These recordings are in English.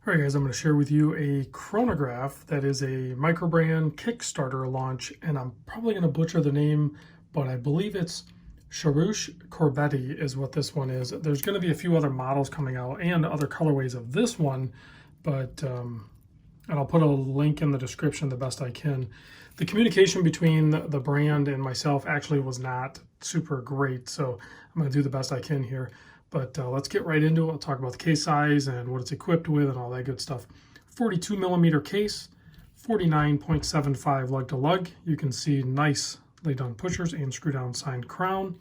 All right, guys, I'm going to share with you a chronograph that is a micro-brand Kickstarter launch, and I'm probably going to butcher the name, but I believe it's Sirrush Corbetti is what this one is. There's going to be a few other models coming out and other colorways of this one, but and I'll put a link in the description the best I can. The communication between the brand and myself actually was not super great, so I'm going to do the best I can here. But let's get right into it. I'll talk about the case size and what it's equipped with and all that good stuff. 42 millimeter case, 49.75 lug to lug. You can see nice lay down pushers and screw down signed crown.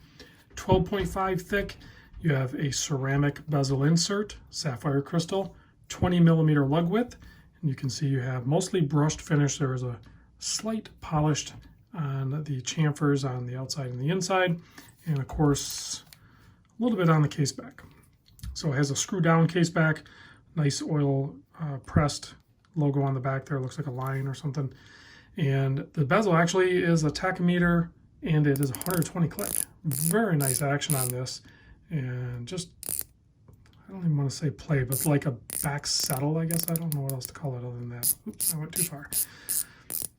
12.5 thick. You have a ceramic bezel insert, sapphire crystal, 20 millimeter lug width. And you can see you have mostly brushed finish. There is a slight polished on the chamfers on the outside and the inside. And of course, a little bit on the case back. So it has a screw down case back, nice oil pressed logo on the back there. It looks like a lion or something. And the bezel actually is a tachymeter and it is 120 click. Very nice action on this. And just, I don't even want to say play, but it's like a back settle, I guess. I don't know what else to call it other than that. Oops, I went too far.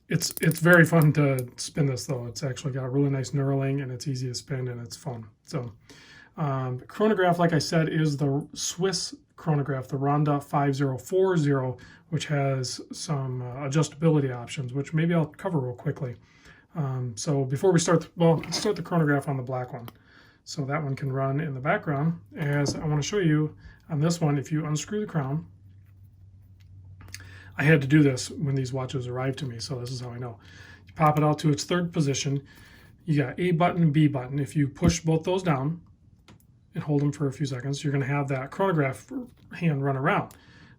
It's very fun to spin this though. It's actually got a really nice knurling and it's easy to spin and it's fun. So chronograph, like I said, is the Swiss chronograph, the Ronda 5040, which has some adjustability options, which maybe I'll cover real quickly. So before we start, let's start the chronograph on the black one. So that one can run in the background. As I want to show you on this one, if you unscrew the crown, I had to do this when these watches arrived to me, so this is how I know. You pop it out to its third position. You got A button, B button. If you push both those down and hold them for a few seconds, you're going to have that chronograph hand run around.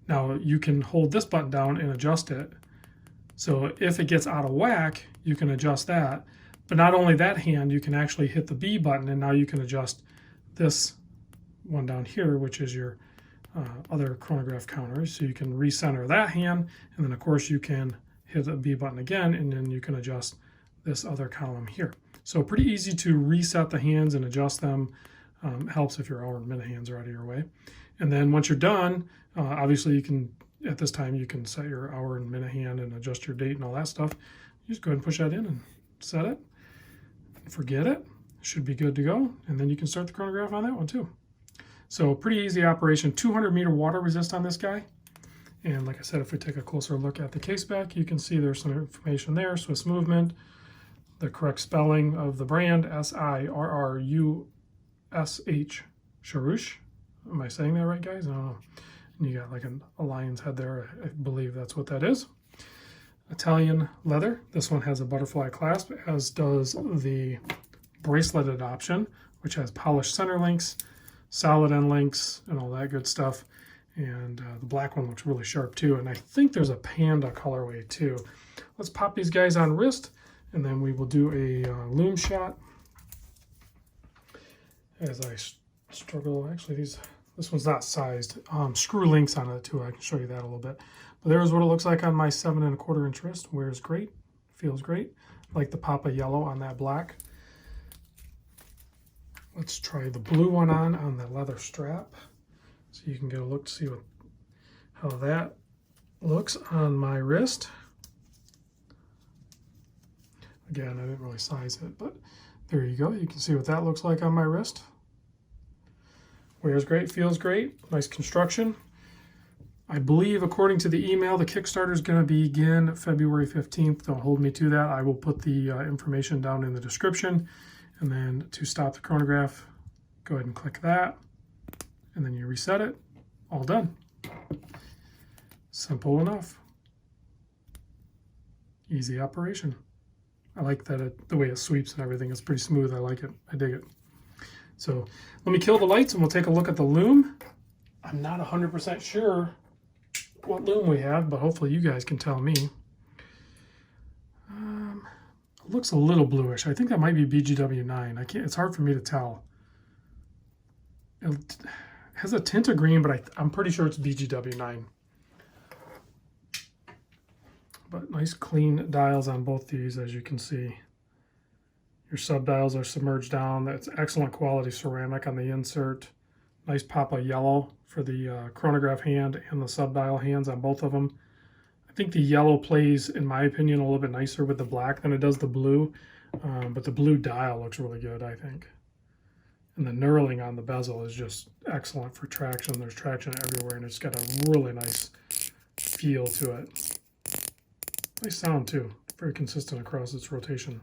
Now you can hold this button down and adjust it. So if it gets out of whack, you can adjust that. But not only that hand, you can actually hit the B button and now you can adjust this one down here, which is your other chronograph counter. So you can recenter that hand, and then of course you can hit the B button again, and then you can adjust this other column here. So pretty easy to reset the hands and adjust them. Helps if your hour and minute hands are out of your way. And then once you're done, obviously you can, at this time, you can set your hour and minute hand and adjust your date and all that stuff. You just go ahead and push that in and set it. Forget it. Should be good to go. And then you can start the chronograph on that one too. So pretty easy operation. 200 meter water resist on this guy. And like I said, if we take a closer look at the case back, you can see there's some information there. Swiss movement, the correct spelling of the brand, S-I-R-R-U S-H, Sirrush. Am I saying that right, guys? I don't know. And you got like a lion's head there. I believe that's what that is. Italian leather. This one has a butterfly clasp, as does the braceleted option, which has polished center links, solid end links, and all that good stuff. And the black one looks really sharp too. And I think there's a panda colorway too. Let's pop these guys on wrist, and then we will do a loom shot. As I struggle, actually this one's not sized. Screw links on it too. I can show you that a little bit. But there's what it looks like on my 7 1/4 inch wrist. Wears great, feels great. Like the pop of yellow on that black. Let's try the blue one on the leather strap, so you can get a look to see how that looks on my wrist. Again, I didn't really size it, but there you go. You can see what that looks like on my wrist. Wears great, feels great, nice construction. I believe, according to the email, the Kickstarter is going to begin February 15th. Don't hold me to that. I will put the information down in the description. And then to stop the chronograph, go ahead and click that. And then you reset it. All done. Simple enough. Easy operation. I like that the way it sweeps and everything. It's pretty smooth. I like it. I dig it. So let me kill the lights and we'll take a look at the loom. I'm not 100% sure what loom we have, but hopefully you guys can tell me. It looks a little bluish. I think that might be BGW9. It's hard for me to tell. It has a tint of green, but I'm pretty sure it's BGW9. But nice clean dials on both these, as you can see. Your sub dials are submerged down. That's excellent quality ceramic on the insert. Nice pop of yellow for the chronograph hand and the subdial hands on both of them. I think the yellow plays, in my opinion, a little bit nicer with the black than it does the blue, but the blue dial looks really good, I think. And the knurling on the bezel is just excellent for traction. There's traction everywhere, and it's got a really nice feel to it. Nice sound too, very consistent across its rotation.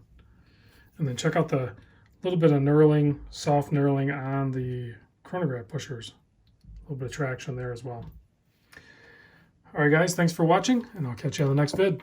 And then check out the little bit of knurling, soft knurling on the chronograph pushers. A little bit of traction there as well. All right, guys, thanks for watching, and I'll catch you on the next vid.